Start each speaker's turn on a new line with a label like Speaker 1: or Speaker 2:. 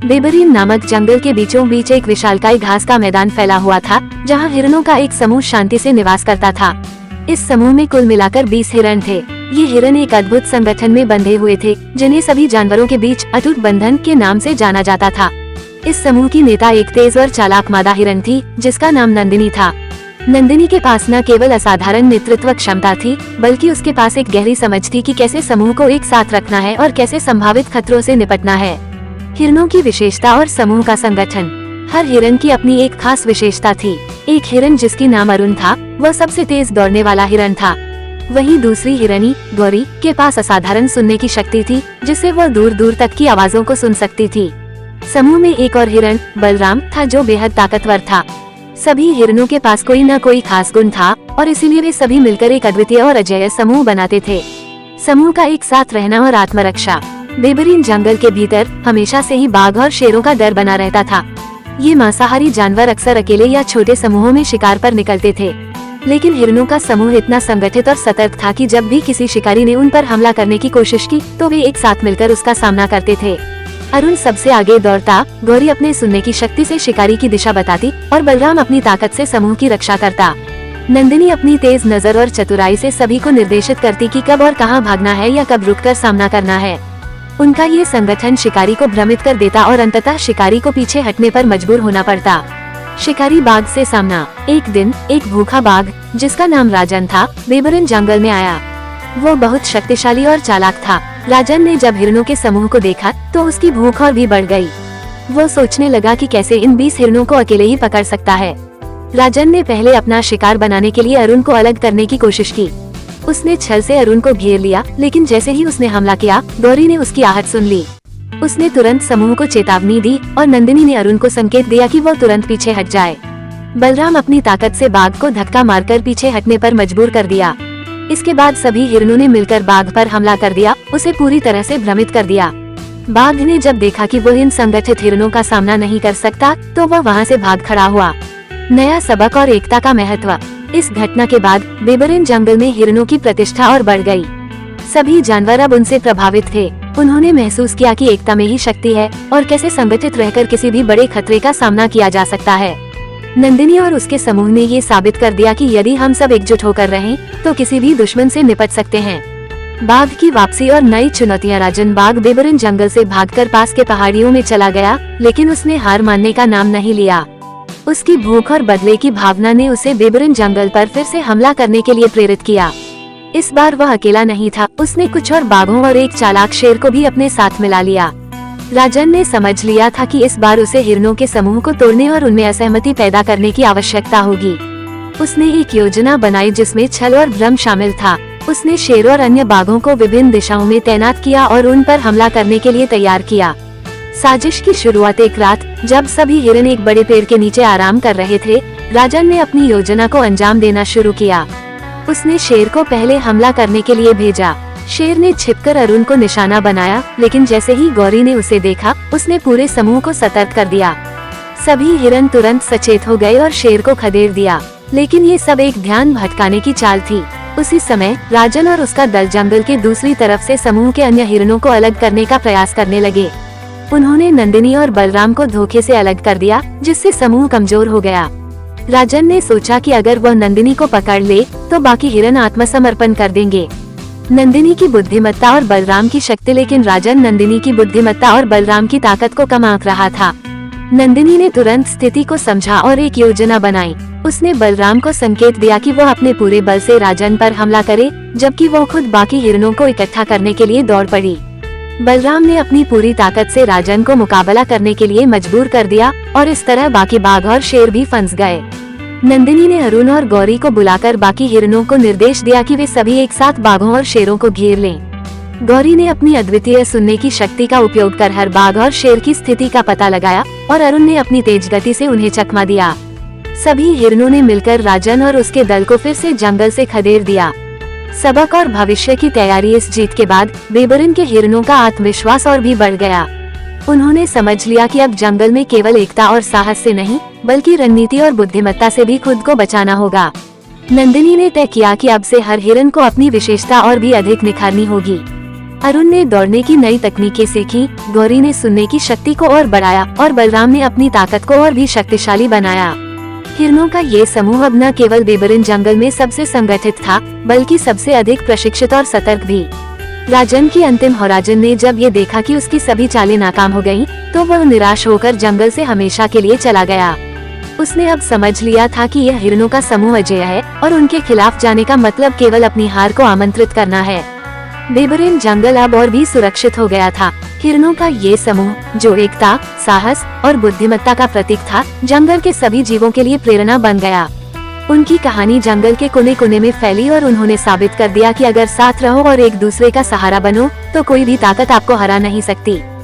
Speaker 1: बेबरीन नामक जंगल के बीचों बीच एक विशालकाय घास का मैदान फैला हुआ था, जहाँ हिरणों का एक समूह शांति से निवास करता था। इस समूह में कुल मिलाकर 20 हिरण थे। ये हिरण एक अद्भुत संगठन में बंधे हुए थे, जिन्हें सभी जानवरों के बीच अटूट बंधन के नाम से जाना जाता था। इस समूह की नेता एक तेज और चालाक मादा हिरण थी, जिसका नाम नंदिनी था। नंदिनी के पास न केवल असाधारण नेतृत्व क्षमता थी, बल्कि उसके पास एक गहरी समझ थी कि कैसे समूह को एक साथ रखना है और कैसे संभावित खतरों से निपटना है। हिरणों की विशेषता और समूह का संगठन। हर हिरण की अपनी एक खास विशेषता थी। एक हिरण जिसकी नाम अरुण था, वह सबसे तेज दौड़ने वाला हिरण था। वहीं दूसरी हिरनी गौरी के पास असाधारण सुनने की शक्ति थी, जिससे वह दूर दूर तक की आवाजों को सुन सकती थी। समूह में एक और हिरण बलराम था, जो बेहद ताकतवर था। सभी हिरणों के पास कोई न कोई खास गुण था और इसीलिए वे सभी मिलकर एक अद्वितीय और अजेय समूह बनाते थे। समूह का एक साथ रहना और आत्मरक्षा। बेबरीन जंगल के भीतर हमेशा से ही बाघ और शेरों का डर बना रहता था। ये मांसाहारी जानवर अक्सर अकेले या छोटे समूहों में शिकार पर निकलते थे, लेकिन हिरणों का समूह इतना संगठित और सतर्क था कि जब भी किसी शिकारी ने उन पर हमला करने की कोशिश की, तो वे एक साथ मिलकर उसका सामना करते थे। अरुण सबसे आगे दौड़ता, गौरी अपने सुनने की शक्ति से शिकारी की दिशा बताती और बलराम अपनी ताकत से समूह की रक्षा करता। नंदिनी अपनी तेज नजर और चतुराई से सभी को निर्देशित करती कि कब और कहां भागना है या कब रुककर सामना करना है। उनका ये संगठन शिकारी को भ्रमित कर देता और अंततः शिकारी को पीछे हटने पर मजबूर होना पड़ता। शिकारी बाघ से सामना। एक दिन एक भूखा बाघ, जिसका नाम राजन था, बेबरीन जंगल में आया। वो बहुत शक्तिशाली और चालाक था। राजन ने जब हिरणों के समूह को देखा, तो उसकी भूख और भी बढ़ गई। वो सोचने लगा कि कैसे इन 20 हिरणों को अकेले ही पकड़ सकता है। राजन ने पहले अपना शिकार बनाने के लिए अरुण को अलग करने की कोशिश की। उसने छल से अरुण को घेर लिया, लेकिन जैसे ही उसने हमला किया, गौरी ने उसकी आहट सुन ली। उसने तुरंत समूह को चेतावनी दी और नंदिनी ने अरुण को संकेत दिया कि वो तुरंत पीछे हट जाए। बलराम अपनी ताकत से बाघ को धक्का मारकर पीछे हटने पर मजबूर कर दिया। इसके बाद सभी हिरणों ने मिलकर बाघ पर हमला कर दिया, उसे पूरी तरह से भ्रमित कर दिया। बाघ ने जब देखा कि वो इन संगठित हिरणों का सामना नहीं कर सकता, तो वह वहाँ से भाग खड़ा हुआ। नया सबक और एकता का महत्व। इस घटना के बाद बेबरीन जंगल में हिरणों की प्रतिष्ठा और बढ़ गई। सभी जानवर अब उनसे प्रभावित थे। उन्होंने महसूस किया कि एकता में ही शक्ति है और कैसे संगठित रहकर किसी भी बड़े खतरे का सामना किया जा सकता है। नंदिनी और उसके समूह ने ये साबित कर दिया कि यदि हम सब एकजुट होकर रहें, तो किसी भी दुश्मन से निपट सकते हैं। बाघ की वापसी और नई चुनौतियां। राजन बाघ बेबरीन जंगल से भागकर पास के पहाड़ियों में चला गया, लेकिन उसने हार मानने का नाम नहीं लिया। उसकी भूख और बदले की भावना ने उसे बेबरीन जंगल पर फिर से हमला करने के लिए प्रेरित किया। इस बार वह अकेला नहीं था, उसने कुछ और बाघों और एक चालाक शेर को भी अपने साथ मिला लिया। राजन ने समझ लिया था कि इस बार उसे हिरणों के समूह को तोड़ने और उनमें असहमति पैदा करने की आवश्यकता होगी। उसने एक योजना बनाई जिसमें छल और भ्रम शामिल था। उसने शेर और अन्य बाघों को विभिन्न दिशाओं में तैनात किया और उन पर हमला करने के लिए तैयार किया। साजिश की शुरुआत एक रात, जब सभी हिरण एक बड़े पेड़ के नीचे आराम कर रहे थे, राजन ने अपनी योजना को अंजाम देना शुरू किया। उसने शेर को पहले हमला करने के लिए भेजा। शेर ने छिपकर अरुण को निशाना बनाया, लेकिन जैसे ही गौरी ने उसे देखा, उसने पूरे समूह को सतर्क कर दिया। सभी हिरण तुरंत सचेत हो गए और शेर को खदेड़ दिया, लेकिन ये सब एक ध्यान भटकाने की चाल थी। उसी समय राजन और उसका दल जंगल के दूसरी तरफ से समूह के अन्य हिरणों को अलग करने का प्रयास करने लगे। उन्होंने नंदिनी और बलराम को धोखे से अलग कर दिया, जिससे समूह कमजोर हो गया। राजन ने सोचा कि अगर वह नंदिनी को पकड़ ले, तो बाकी हिरण आत्मसमर्पण कर देंगे। नंदिनी की बुद्धिमत्ता और बलराम की शक्ति, लेकिन राजन नंदिनी की बुद्धिमत्ता और बलराम की ताकत को कम आंक रहा था। नंदिनी ने तुरंत स्थिति को समझा और एक योजना बनाई। उसने बलराम को संकेत दिया कि वह अपने पूरे बल से राजन पर हमला करे, जबकि वो खुद बाकी हिरणों को इकट्ठा करने के लिए दौड़ पड़ी। बलराम ने अपनी पूरी ताकत से राजन को मुकाबला करने के लिए मजबूर कर दिया और इस तरह बाकी बाघ और शेर भी फंस गए। नंदिनी ने अरुण और गौरी को बुलाकर बाकी हिरणों को निर्देश दिया कि वे सभी एक साथ बाघों और शेरों को घेर लें। गौरी ने अपनी अद्वितीय सुनने की शक्ति का उपयोग कर हर बाघ और शेर की स्थिति का पता लगाया और अरुण ने अपनी तेज गति से उन्हें चकमा दिया। सभी हिरणों ने मिलकर राजन और उसके दल को फिर से जंगल से खदेड़ दिया। सबक और भविष्य की तैयारी। इस जीत के बाद बेबरीन के हिरणों का आत्मविश्वास और भी बढ़ गया। उन्होंने समझ लिया कि अब जंगल में केवल एकता और साहस से नहीं, बल्कि रणनीति और बुद्धिमत्ता से भी खुद को बचाना होगा। नंदिनी ने तय किया कि अब से हर हिरण को अपनी विशेषता और भी अधिक निखारनी होगी। अरुण ने दौड़ने की नई तकनीकें सीखी, गौरी ने सुनने की शक्ति को और बढ़ाया और बलराम ने अपनी ताकत को और भी शक्तिशाली बनाया। हिरणों का ये समूह अब न केवल बेबरिन जंगल में सबसे संगठित था, बल्कि सबसे अधिक प्रशिक्षित और सतर्क भी। राजन की अंतिम होराजन ने जब ये देखा कि उसकी सभी चालें नाकाम हो गयीं, तो वह निराश होकर जंगल से हमेशा के लिए चला गया। उसने अब समझ लिया था कि यह हिरणों का समूह अजेय है और उनके खिलाफ जाने का मतलब केवल अपनी हार को आमंत्रित करना है। बेबरिन जंगल अब और भी सुरक्षित हो गया था। हिरणों का ये समूह, जो एकता, साहस और बुद्धिमत्ता का प्रतीक था, जंगल के सभी जीवों के लिए प्रेरणा बन गया। उनकी कहानी जंगल के कोने कोने में फैली और उन्होंने साबित कर दिया कि अगर साथ रहो और एक दूसरे का सहारा बनो, तो कोई भी ताकत आपको हरा नहीं सकती।